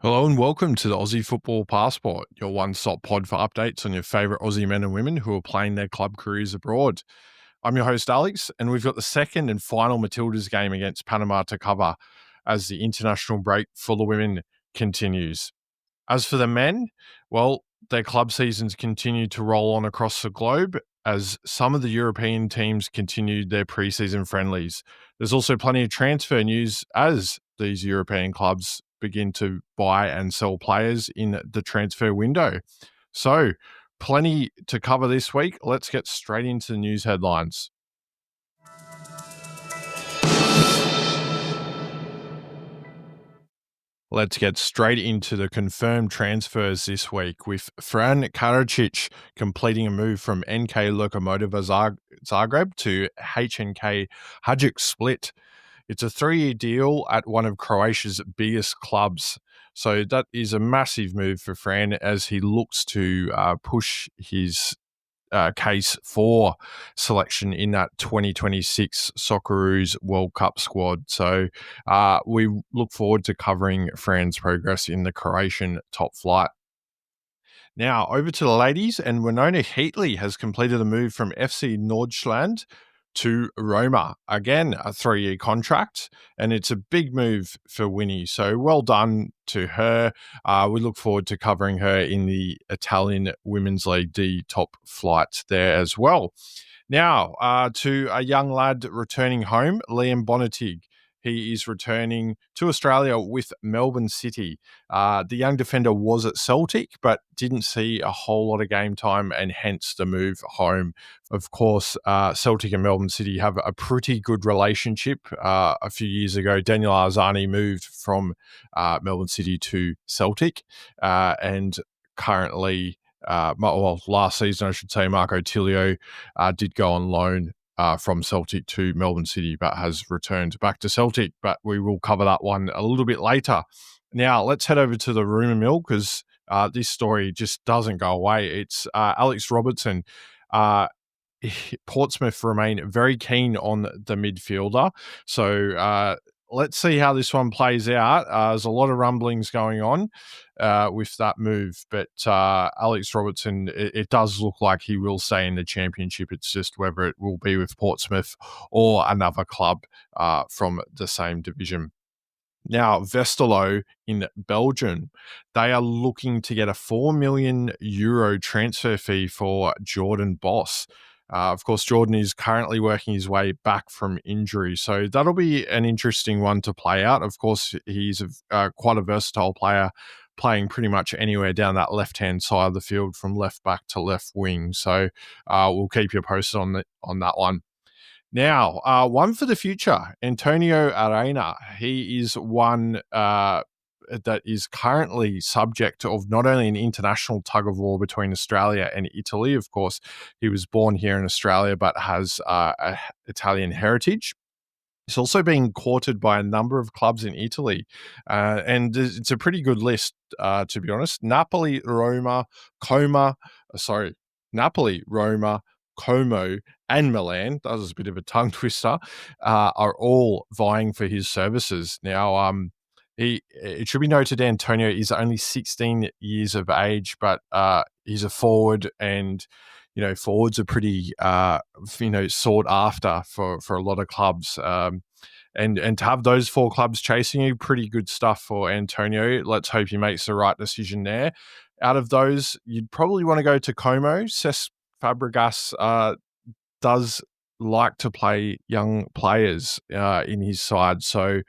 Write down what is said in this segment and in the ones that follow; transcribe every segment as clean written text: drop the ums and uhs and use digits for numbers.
Hello and welcome to the Aussie Football Passport, your one-stop pod for updates on your favourite Aussie men and women who are playing their club careers abroad. I'm your host, Alex, and we've got the second and final Matildas game against Panama to cover as the international break for the women continues. As for the men, well, their club seasons continue to roll on across the globe as some of the European teams continued their preseason friendlies. There's also plenty of transfer news as these European clubs begin to buy and sell players in the transfer window. So, plenty to cover this week. Let's get straight into the news headlines. Let's get straight into the confirmed transfers this week with Fran Karacic completing a move from NK Lokomotiva Zagreb to HNK Hajduk Split. It's a 3-year deal at one of Croatia's biggest clubs. So that is a massive move for Fran as he looks to push his case for selection in that 2026 Socceroos World Cup squad. So we look forward to covering Fran's progress in the Croatian top flight. Now, over to the ladies, and Winonah Heatley has completed a move from FC Nordstrand to Roma. Again, a 3-year contract, and it's a big move for Winnie. So well done to her. We look forward to covering her in the Italian Women's League D top flight there as well. Now, to a young lad returning home, Liam Bonatig. He is returning to Australia with Melbourne City. The young defender was at Celtic, but didn't see a whole lot of game time, and hence the move home. Of course, Celtic and Melbourne City have a pretty good relationship. A few years ago, Daniel Arzani moved from Melbourne City to Celtic, and currently, last season, I should say, Marco Tilio did go on loan from Celtic to Melbourne City, but has returned back to Celtic. But we will cover that one a little bit later. Now, let's head over to the rumour mill because this story just doesn't go away. It's Alex Robertson. Portsmouth remain very keen on the midfielder. So let's see how this one plays out. There's a lot of rumblings going on with that move, but Alex Robertson, it does look like he will stay in the championship. It's just whether it will be with Portsmouth or another club from the same division. Now, Westerlo in Belgium, they are looking to get a €4 million transfer fee for Jordan Boss. Of course, Jordan is currently working his way back from injury, so that'll be an interesting one to play out. Of course, he's quite a versatile player, playing pretty much anywhere down that left-hand side of the field from left back to left wing. So we'll keep you posted on that one. Now, one for the future, Antonio Arena. He is one that is currently subject of not only an international tug of war between Australia and Italy. Of course, he was born here in Australia, but has Italian heritage. He's also being courted by a number of clubs in Italy, and it's a pretty good list, to be honest. Napoli, Roma, Como, and Milan, that was a bit of a tongue twister, are all vying for his services. Now, it should be noted Antonio is only 16 years of age, but he's a forward, and forwards are pretty sought after for a lot of clubs. And to have those 4 clubs chasing you, pretty good stuff for Antonio. Let's hope he makes the right decision there. Out of those, you'd probably want to go to Como. Cesc Fabregas does like to play young players in his side. So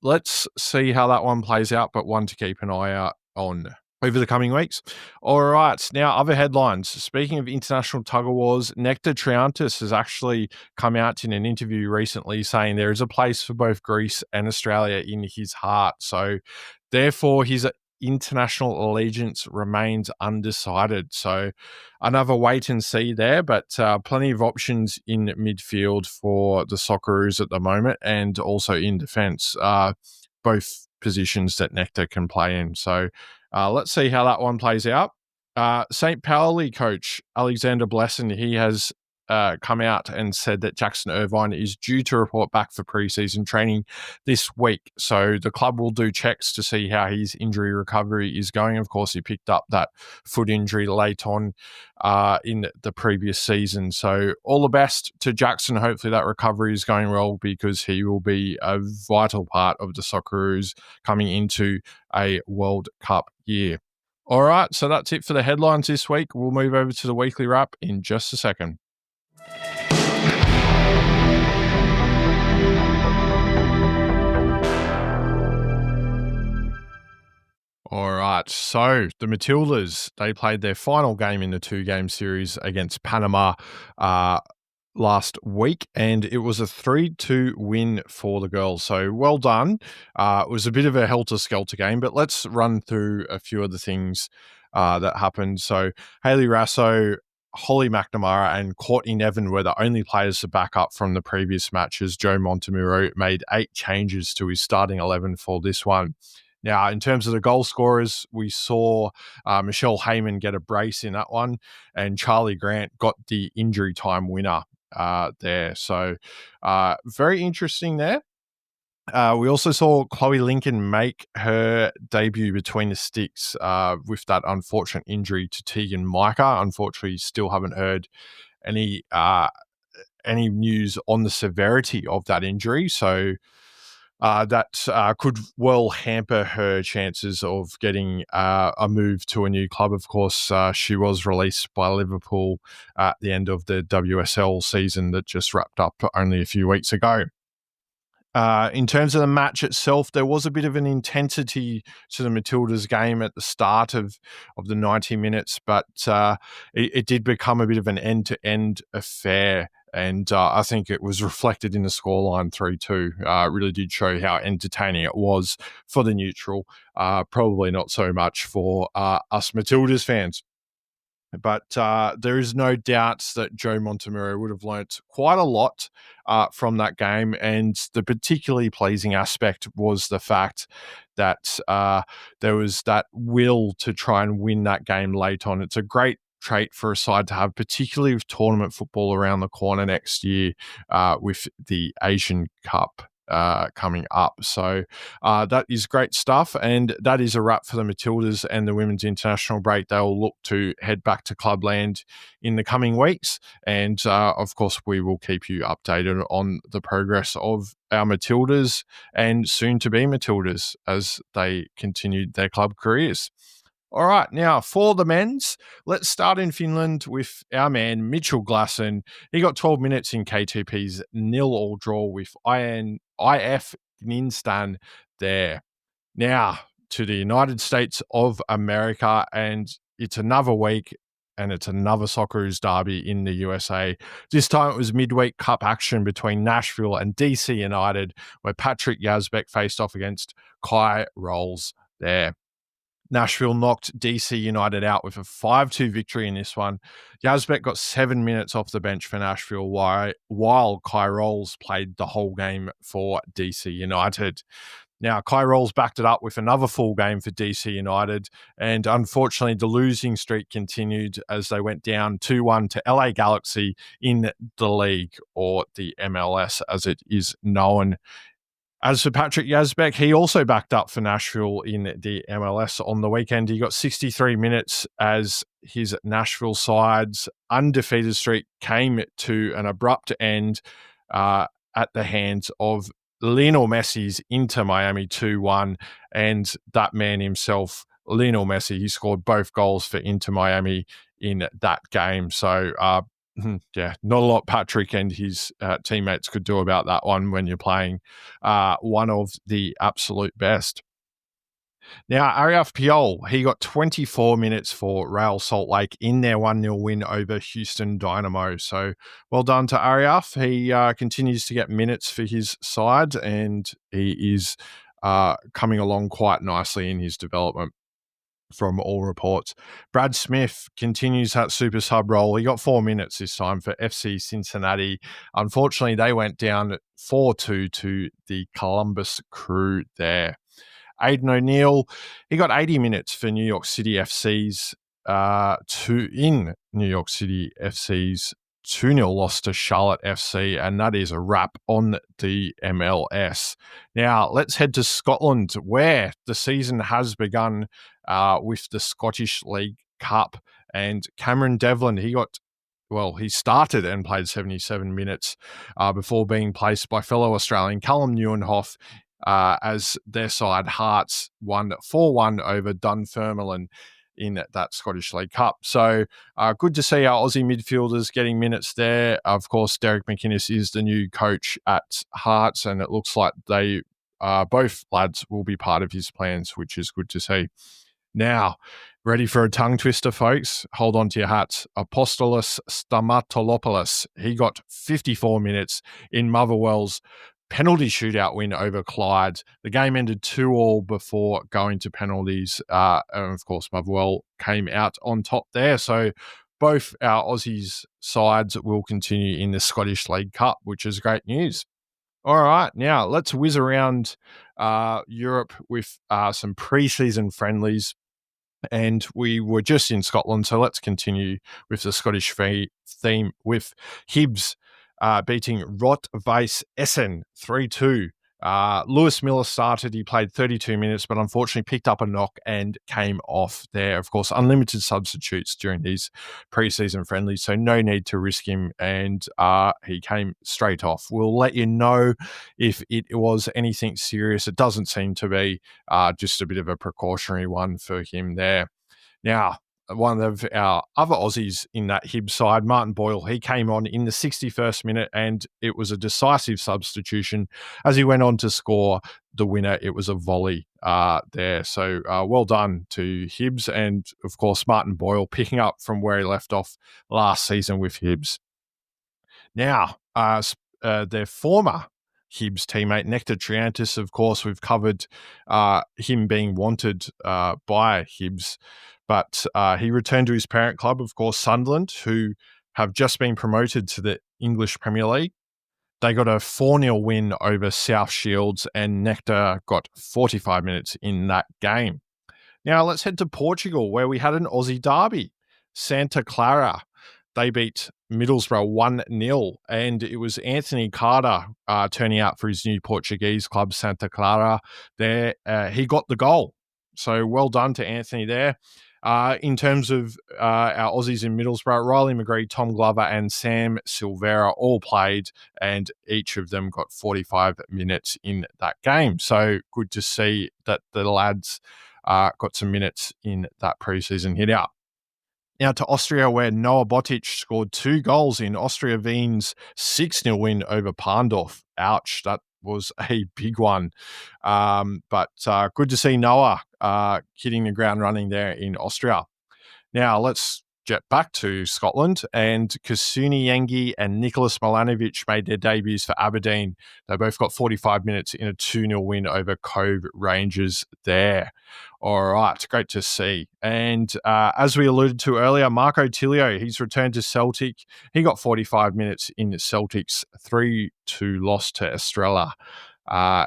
let's see how that one plays out, but one to keep an eye out on over the coming weeks. All right, now other headlines. Speaking of international tug-of-wars, Nectar Triantis has actually come out in an interview recently saying there is a place for both Greece and Australia in his heart. So therefore, his international allegiance remains undecided. So another wait and see there, but plenty of options in midfield for the Socceroos at the moment, and also in defence, both positions that Nectar can play in. So let's see how that one plays out. St. Pauli coach Alexander Blesson, he has come out and said that Jackson Irvine is due to report back for preseason training this week. So the club will do checks to see how his injury recovery is going. Of course, he picked up that foot injury late on in the previous season. So all the best to Jackson. Hopefully that recovery is going well, because he will be a vital part of the Socceroos coming into a World Cup year. All right, so that's it for the headlines this week. We'll move over to the weekly wrap in just a second. All right, so the Matildas, they played their final game in the two-game series against Panama last week, and it was a 3-2 win for the girls. So well done. It was a bit of a helter-skelter game, but let's run through a few of the things that happened. So Hayley Rasso, Holly McNamara, and Courtney Nevin were the only players to back up from the previous matches. Joe Montemuro made 8 changes to his starting 11 for this one. Now, in terms of the goal scorers, we saw Michelle Heyman get a brace in that one, and Charlie Grant got the injury time winner there. So very interesting there. We also saw Chloe Lincoln make her debut between the sticks with that unfortunate injury to Tegan Micah. Unfortunately, still haven't heard any news on the severity of that injury. So that could well hamper her chances of getting a move to a new club. Of course, she was released by Liverpool at the end of the WSL season that just wrapped up only a few weeks ago. In terms of the match itself, there was a bit of an intensity to the Matildas game at the start of the 90 minutes, but it did become a bit of an end-to-end affair. And I think it was reflected in the scoreline 3-2. It really did show how entertaining it was for the neutral. Probably not so much for us Matildas fans. But there is no doubt that Joe Montemuro would have learnt quite a lot from that game. And the particularly pleasing aspect was the fact that there was that will to try and win that game late on. It's a great trait for a side to have, particularly with tournament football around the corner next year with the Asian Cup coming up. So that is great stuff, and that is a wrap for the Matildas and the women's international break. They will look to head back to clubland in the coming weeks, and of course we will keep you updated on the progress of our Matildas and soon to be Matildas as they continued their club careers. All right, now for the men's, let's start in Finland with our man Mitchell Glasson. He got 12 minutes in KTP's 0-0 draw with IF Gninstan there. Now to the United States of America, and it's another week and it's another Socceroos derby in the USA. This time it was midweek cup action between Nashville and DC United, where Patrick Yazbek faced off against Kai Rolls there. Nashville knocked DC United out with a 5-2 victory in this one. Yazbek got 7 minutes off the bench for Nashville, while Kai Rolls played the whole game for DC United. Now, Kai Rolls backed it up with another full game for DC United, and unfortunately the losing streak continued as they went down 2-1 to LA Galaxy in the league, or the MLS as it is known. As for Patrick Yazbek, he also backed up for Nashville in the MLS on the weekend. He got 63 minutes as his Nashville side's undefeated streak came to an abrupt end at the hands of Lionel Messi's Inter Miami 2-1. And that man himself, Lionel Messi, he scored both goals for Inter Miami in that game. So, yeah, not a lot Patrick and his teammates could do about that one when you're playing one of the absolute best. Now, Ariaf Piol, he got 24 minutes for Real Salt Lake in their 1-0 win over Houston Dynamo. So well done to Ariaf. He continues to get minutes for his side, and he is coming along quite nicely in his development from all reports. Brad Smith continues that super sub role. He got 4 minutes this time for FC Cincinnati. Unfortunately, they went down 4-2 to the Columbus Crew there. Aidan O'Neill, he got 80 minutes for New York City FC's 2-0 loss to Charlotte FC, and that is a wrap on the MLS. Now, let's head to Scotland, where the season has begun with the Scottish League Cup. And Cameron Devlin, he started and played 77 minutes before being placed by fellow Australian Callum Neuenhoff as their side Hearts won 4-1 over Dunfermline in that Scottish League Cup. So good to see our Aussie midfielders getting minutes there. Of course, Derek McInnes is the new coach at Hearts, and it looks like they both lads will be part of his plans, which is good to see. Now, ready for a tongue twister, folks? Hold on to your hats. Apostolos Stamatolopoulos, he got 54 minutes in Motherwell's penalty shootout win over Clyde. The game ended 2-2 before going to penalties. And of course, Motherwell came out on top there. So both our Aussies sides will continue in the Scottish League Cup, which is great news. All right, now let's whiz around Europe with some pre-season friendlies. And we were just in Scotland, so let's continue with the Scottish theme with Hibs beating Rot-Weiss Essen 3-2. Lewis Miller started. He played 32 minutes, but unfortunately picked up a knock and came off there. Of course, unlimited substitutes during these preseason friendlies, so no need to risk him, and he came straight off. We'll let you know if it was anything serious. It doesn't seem to be, just a bit of a precautionary one for him there. Now, one of our other Aussies in that Hibs side, Martin Boyle, he came on in the 61st minute, and it was a decisive substitution as he went on to score the winner. It was a volley there. So well done to Hibs, and of course, Martin Boyle picking up from where he left off last season with Hibs. Now, their former Hibs teammate, Nectar Triantis, of course, we've covered him being wanted by Hibs, but he returned to his parent club, of course, Sunderland, who have just been promoted to the English Premier League. They got a 4-0 win over South Shields, and Nectar got 45 minutes in that game. Now, let's head to Portugal, where we had an Aussie derby. Santa Clara, they beat Middlesbrough 1-0, and it was Anthony Carter turning out for his new Portuguese club, Santa Clara. There, he got the goal. So well done to Anthony there. In terms of our Aussies in Middlesbrough, Riley McGree, Tom Glover, and Sam Silvera all played, and each of them got 45 minutes in that game. So good to see that the lads got some minutes in that preseason hit out. Now to Austria, where Noah Botic scored 2 goals in Austria Wien's 6-0 win over Parndorf. Ouch, that was a big one. But good to see Noah hitting the ground running there in Austria. Now let's jet back to Scotland, and Kasuni Yengi and Nicholas Milanovic made their debuts for Aberdeen. They both got 45 minutes in a 2-0 win over Cove Rangers there. All right, great to see. And as we alluded to earlier, Marco Tilio, he's returned to Celtic. He got 45 minutes in Celtic's 3-2 loss to Estrella.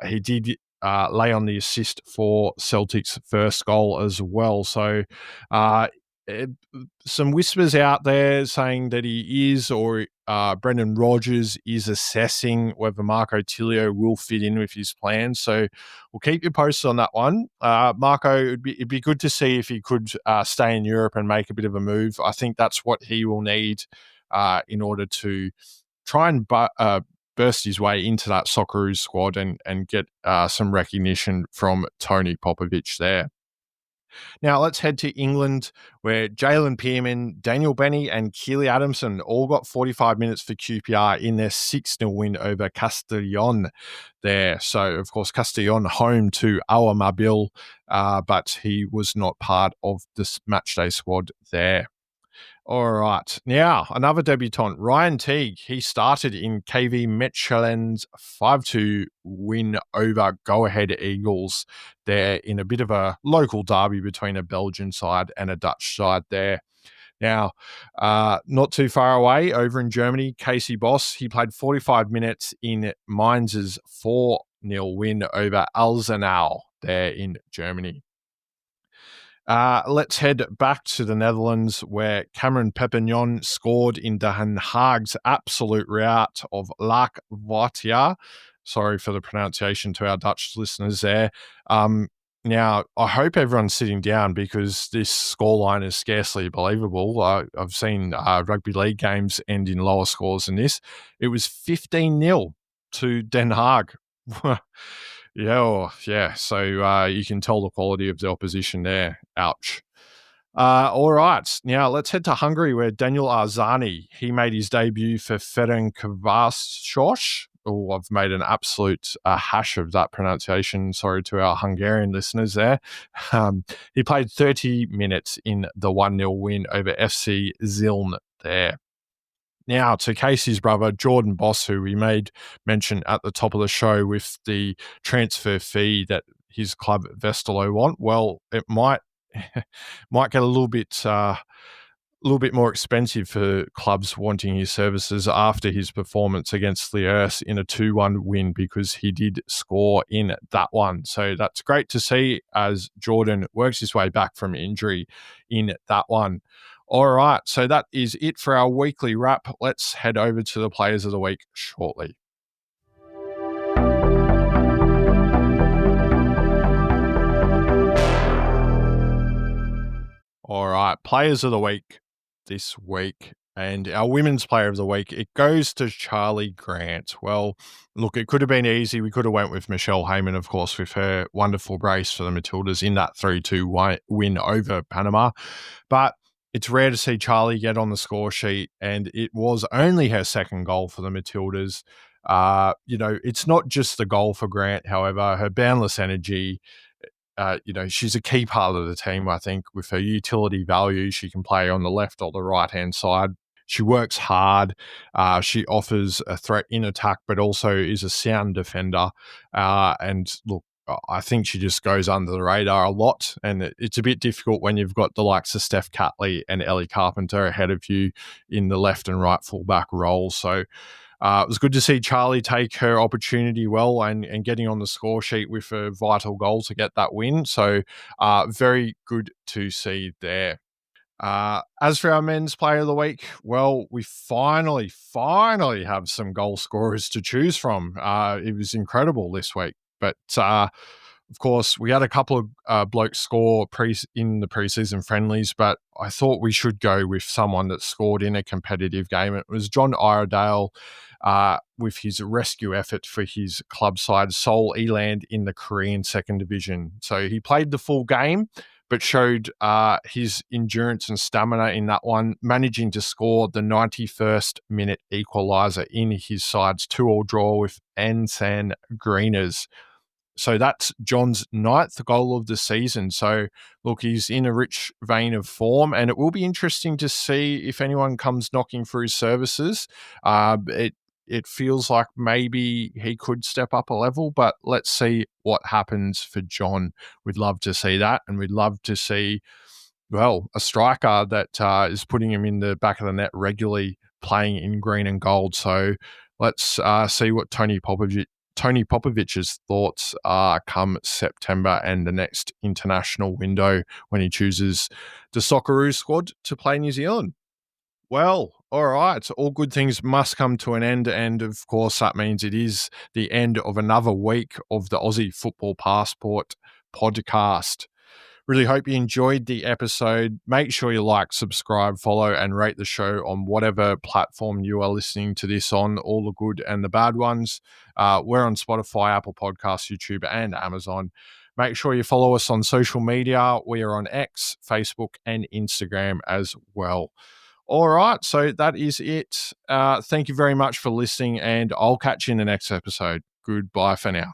He did lay on the assist for Celtic's first goal as well. So some whispers out there saying that he is, or Brendan Rodgers is assessing whether Marco Tilio will fit in with his plans. So we'll keep you posted on that one. Marco, it'd be good to see if he could stay in Europe and make a bit of a move. I think that's what he will need in order to try and burst his way into that Socceroos squad and get some recognition from Tony Popovic there. Now let's head to England, where Jalen Pearman, Daniel Benny, and Keely Adamson all got 45 minutes for QPR in their 6-0 win over Castellón there. So, of course, Castellón home to Awa Mabil, but he was not part of this matchday squad there. All right. Now, another debutant, Ryan Teague. He started in KV Mechelen's 5-2 win over Go Ahead Eagles there in a bit of a local derby between a Belgian side and a Dutch side there. Now, not too far away, over in Germany, Casey Boss, he played 45 minutes in Mainz's 4-0 win over Alzenau there in Germany. Let's head back to the Netherlands, where Cameron Pepignon scored in Den Haag's absolute rout of Lac Vatia. Sorry for the pronunciation to our Dutch listeners there. Now, I hope everyone's sitting down because this scoreline is scarcely believable. I've seen rugby league games end in lower scores than this. It was 15-0 to Den Haag. Yeah. So you can tell the quality of the opposition there. Ouch. All right. Now let's head to Hungary, where Daniel Arzani, he made his debut for Fran Karacic. Oh, I've made an absolute hash of that pronunciation. Sorry to our Hungarian listeners there. He played 30 minutes in the 1-0 win over FC Ziln there. Now, to Casey's brother, Jordan Boss, who we made mention at the top of the show with the transfer fee that his club Westerlo want. Well, it might get a little bit more expensive for clubs wanting his services after his performance against Lierse in a 2-1 win, because he did score in that one. So that's great to see as Jordan works his way back from injury in that one. All right, so that is it for our weekly wrap. Let's head over to the players of the week shortly. All right, players of the week this week. And our women's player of the week, it goes to Charlie Grant. Well, look, it could have been easy. We could have went with Michelle Heyman, of course, with her wonderful brace for the Matildas in that 3-2 win over Panama. But it's rare to see Charlie get on the score sheet, and it was only her second goal for the Matildas. It's not just the goal for Grant, however, her boundless energy. She's a key part of the team, I think, with her utility value. She can play on the left or the right-hand side. She works hard. She offers a threat in attack, but also is a sound defender. And look, I think she just goes under the radar a lot. And it's a bit difficult when you've got the likes of Steph Catley and Ellie Carpenter ahead of you in the left and right fullback roles. So it was good to see Charlie take her opportunity well and getting on the score sheet with a vital goal to get that win. So very good to see there. As for our men's player of the week, well, we finally have some goal scorers to choose from. It was incredible this week. But of course, we had a couple of blokes score in the preseason friendlies, but I thought we should go with someone that scored in a competitive game. It was John Iredale with his rescue effort for his club side, Seoul Eland, in the Korean second division. So he played the full game, but showed his endurance and stamina in that one, managing to score the 91st minute equaliser in his side's 2-2 draw with Ansan Greeners. So that's John's 9th goal of the season. So, look, he's in a rich vein of form, and it will be interesting to see if anyone comes knocking for his services. It feels like maybe he could step up a level, but let's see what happens for John. We'd love to see that, and we'd love to see, well, a striker that is putting him in the back of the net regularly, playing in green and gold. So let's see what Tony Popovic's thoughts are come September and the next international window when he chooses the Socceroos squad to play New Zealand. Well, all right. All good things must come to an end. And of course, that means it is the end of another week of the Aussie Football Passport podcast. Really hope you enjoyed the episode. Make sure you like, subscribe, follow, and rate the show on whatever platform you are listening to this on, all the good and the bad ones. We're on Spotify, Apple Podcasts, YouTube, and Amazon. Make sure you follow us on social media. We are on X, Facebook, and Instagram as well. All right, so that is it. Thank you very much for listening, and I'll catch you in the next episode. Goodbye for now.